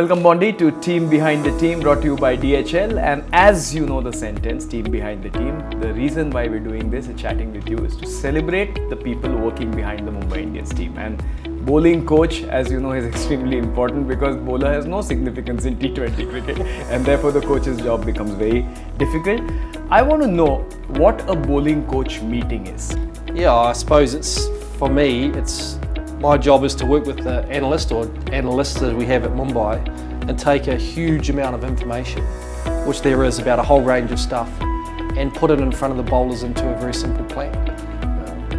Welcome Bondi to Team Behind the Team, brought to you by DHL. And as you know the sentence, Team Behind the Team, the reason why we're doing this and chatting with you is to celebrate the people working behind the Mumbai Indians team. And bowling coach, as you know, is extremely important because bowler has no significance in T20 cricket and therefore the coach's job becomes very difficult. I want to know what a bowling coach meeting is. Yeah, I suppose for me, my job is to work with the analyst or analysts that we have at Mumbai and take a huge amount of information, which there is about a whole range of stuff, and put it in front of the bowlers into a very simple plan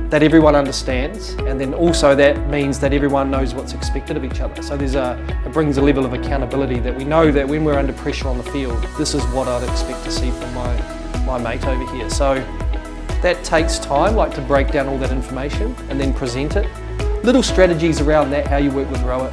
that everyone understands, and then also that means that everyone knows what's expected of each other. So it brings a level of accountability that we know that when we're under pressure on the field, this is what I'd expect to see from my mate over here. So that takes time, like to break down all that information and then present it. Little strategies around that, how you work with Rohit,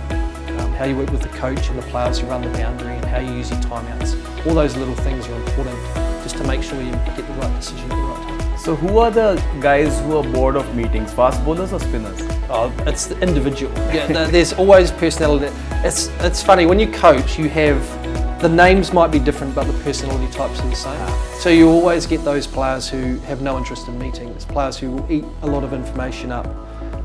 how you work with the coach and the players who run the boundary, and how you use your timeouts. All those little things are important just to make sure you get the right decision at the right time. So who are the guys who are bored of meetings, fast bowlers or spinners? Oh, it's the individual. Yeah, there's always personality. It's funny, when you coach, the names might be different, but the personality types are the same. So you always get those players who have no interest in meetings, players who will eat a lot of information up.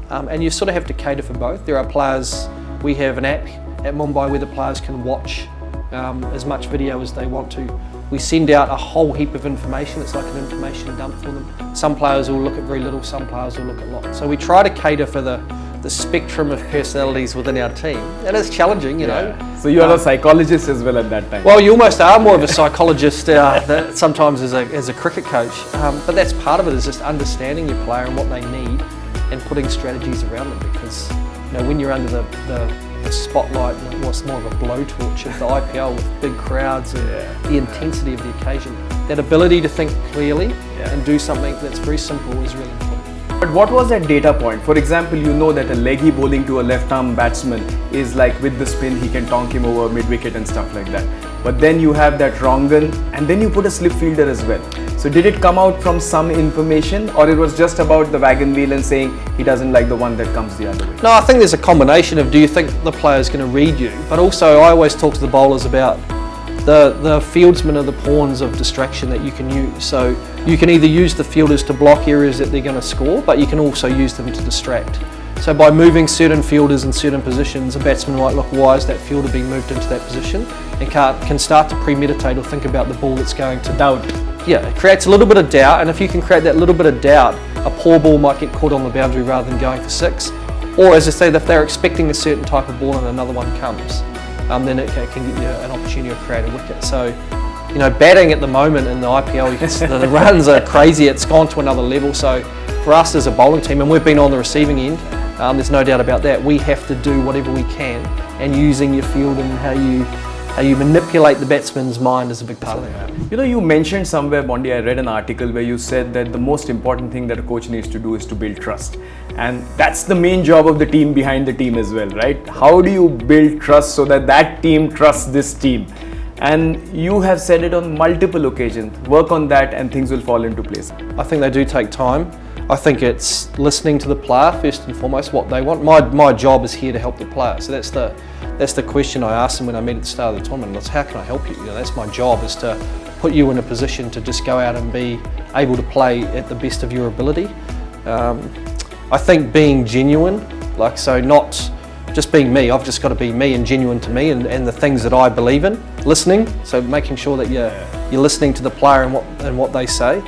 And you sort of have to cater for both. There are players, we have an app at Mumbai where the players can watch as much video as they want to. We send out a whole heap of information. It's like an information dump for them. Some players will look at very little, some players will look at lots. So we try to cater for the spectrum of personalities within our team. And it's challenging, you know. So you are a psychologist as well at that time? Well, you almost are more of a psychologist sometimes as a cricket coach. But that's part of it, is just understanding your player and what they need, and putting strategies around them, because when you're under the spotlight, what's more of a blowtorch of the IPL with big crowds and the intensity of the occasion, that ability to think clearly and do something that's very simple is really important. But what was that data point? For example, you know that a leggy bowling to a left-arm batsman is like, with the spin he can tonk him over mid-wicket and stuff like that. But then you have that wrong gun and then you put a slip fielder as well. So did it come out from some information, or it was just about the wagon wheel and saying he doesn't like the one that comes the other way? No, I think there's a combination of, do you think the player's going to read you? But also I always talk to the bowlers about the fieldsmen are the pawns of distraction that you can use. So you can either use the fielders to block areas that they're going to score, but you can also use them to distract. So by moving certain fielders in certain positions, a batsman might look, why is that fielder being moved into that position? And can start to premeditate or think about the ball that's going to doubt. Yeah, it creates a little bit of doubt, and if you can create that little bit of doubt, a poor ball might get caught on the boundary rather than going for six. Or as I say, if they're expecting a certain type of ball and another one comes, then it can get you an opportunity to create a wicket. So, batting at the moment in the IPL, the runs are crazy. It's gone to another level. So for us as a bowling team, and we've been on the receiving end, there's no doubt about that, we have to do whatever we can, and using your field and how you manipulate the batsman's mind is a big part of that. You mentioned somewhere, Bondi, I read an article where you said that the most important thing that a coach needs to do is to build trust. And that's the main job of the team behind the team as well, right? How do you build trust so that team trusts this team? And you have said it on multiple occasions. Work on that and things will fall into place. I think they do take time. I think it's listening to the player first and foremost, what they want. My job is here to help the player. So that's the question I asked them when I met at the start of the tournament. Was, how can I help you? That's my job, is to put you in a position to just go out and be able to play at the best of your ability. I think being genuine, not just being me, I've just got to be me and genuine to me and the things that I believe in. Listening, so making sure that you're listening to the player and what they say,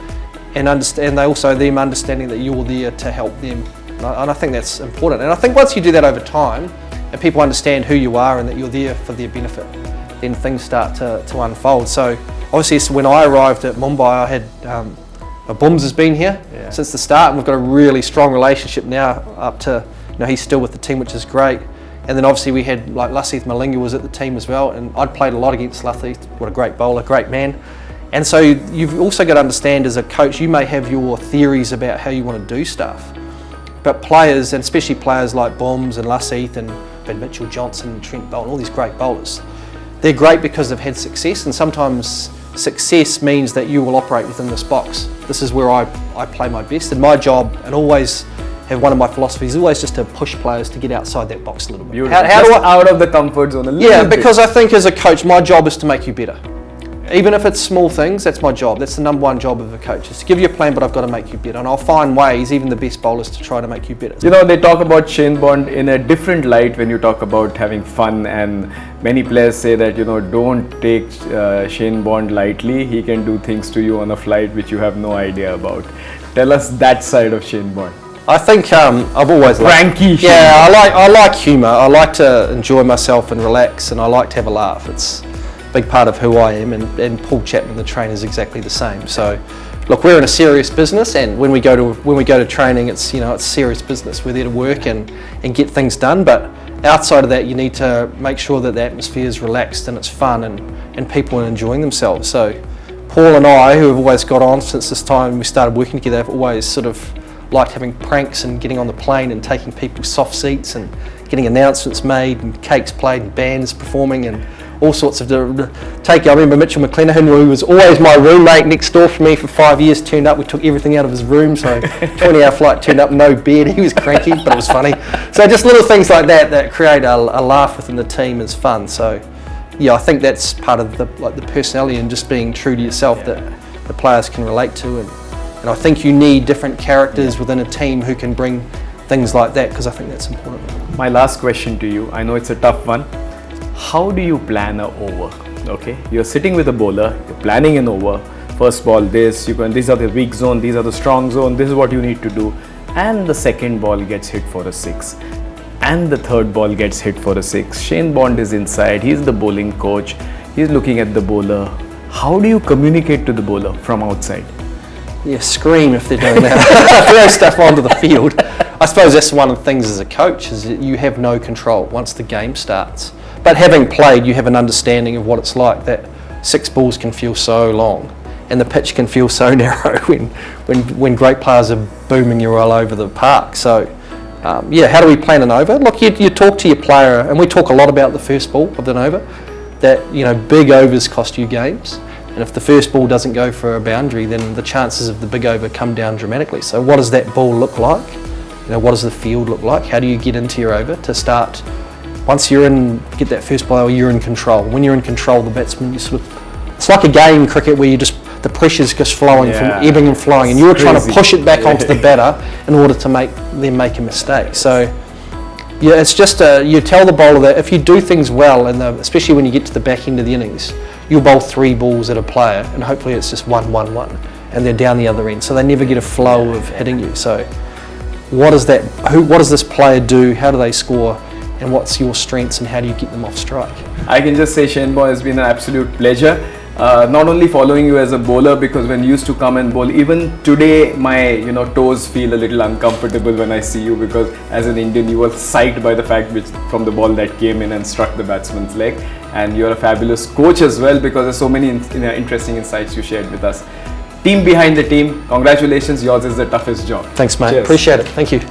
and them understanding that you're there to help them. And I think that's important. And I think once you do that over time, and people understand who you are and that you're there for their benefit, then things start to unfold. So obviously when I arrived at Mumbai, I had Bums has been here since the start, and we've got a really strong relationship now up to, he's still with the team, which is great. And then obviously we had, like, Lasith Malinga was at the team as well, and I'd played a lot against Lasith. What a great bowler, great man. And so you've also got to understand, as a coach, you may have your theories about how you want to do stuff, but players, and especially players like Bums and Lasith and Ben Mitchell, Johnson, Trent Boult, all these great bowlers, they're great because they've had success, and sometimes success means that you will operate within this box. This is where I play my best, and my job, and always one of my philosophies is always just to push players to get outside that box a little bit. Beautiful. How do out of the comfort zone a little Yeah, bit. because I think as a coach, my job is to make you better. Even if it's small things, that's my job. That's the number one job of a coach, is to give you a plan, but I've got to make you better. And I'll find ways, even the best bowlers, to try to make you better. You know, they talk about Shane Bond in a different light when you talk about having fun, and many players say that, you know, don't take Shane Bond lightly. He can do things to you on a flight which you have no idea about. Tell us that side of Shane Bond. I think I've always liked... Frankie. Yeah, I like humour. I like to enjoy myself and relax, and I like to have a laugh. It's big part of who I am, and Paul Chapman, the trainer, is exactly the same. So, look, we're in a serious business, and when we go to training, it's, you know, it's serious business. We're there to work and get things done, but outside of that, you need to make sure that the atmosphere is relaxed and it's fun, and people are enjoying themselves. So, Paul and I, who have always got on since this time we started working together, have always sort of liked having pranks and getting on the plane and taking people soft seats and getting announcements made and cakes played and bands performing and all sorts of I remember Mitchell McClenaghan, who was always my roommate next door from me for 5 years, turned up. We took everything out of his room, so 20-hour flight, turned up, no bed. He was cranky, but it was funny. So just little things like that create a laugh within the team is fun. So yeah, I think that's part of the personality and just being true to yourself that the players can relate to, and I think you need different characters within a team who can bring things like that, because I think that's important. My last question to you, I know it's a tough one. How do you plan a over? Okay, you're sitting with a bowler, you're planning an over. First ball, these are the weak zone, these are the strong zone, this is what you need to do. And the second ball gets hit for a 6. And the third ball gets hit for a 6. Shane Bond is inside, he's the bowling coach, he's looking at the bowler. How do you communicate to the bowler from outside? Yeah, scream if they're doing that. Throw stuff onto the field. I suppose that's one of the things as a coach, is that you have no control once the game starts. But having played, you have an understanding of what it's like, that 6 balls can feel so long and the pitch can feel so narrow when great players are booming you all over the park. So yeah, how do we plan an over? Look, you talk to your player, and we talk a lot about the first ball of an over, that, you know, big overs cost you games. And if the first ball doesn't go for a boundary, then the chances of the big over come down dramatically. So what does that ball look like? You know, what does the field look like? How do you get into your over to start? Once you're in, get that first ball, you're in control. When you're in control, the batsman, it's like a game, cricket, where the pressure's just flowing from ebbing and flowing, and you're trying to push it back onto the batter in order to make them make a mistake. So yeah, it's just you tell the bowler that if you do things well, and especially when you get to the back end of the innings, you'll bowl 3 balls at a player, and hopefully it's just 1-1-1, and they're down the other end, so they never get a flow of hitting you. So what does this player do? How do they score? And what's your strengths, and how do you get them off strike? I can just say, Shane Bond, it's been an absolute pleasure. Not only following you as a bowler, because when you used to come and bowl, even today my toes feel a little uncomfortable when I see you, because as an Indian you were psyched by the fact from the ball that came in and struck the batsman's leg, and you're a fabulous coach as well, because there's so many interesting insights you shared with us. Team behind the team, congratulations, yours is the toughest job. Thanks, mate. Cheers. Appreciate it. Thank you.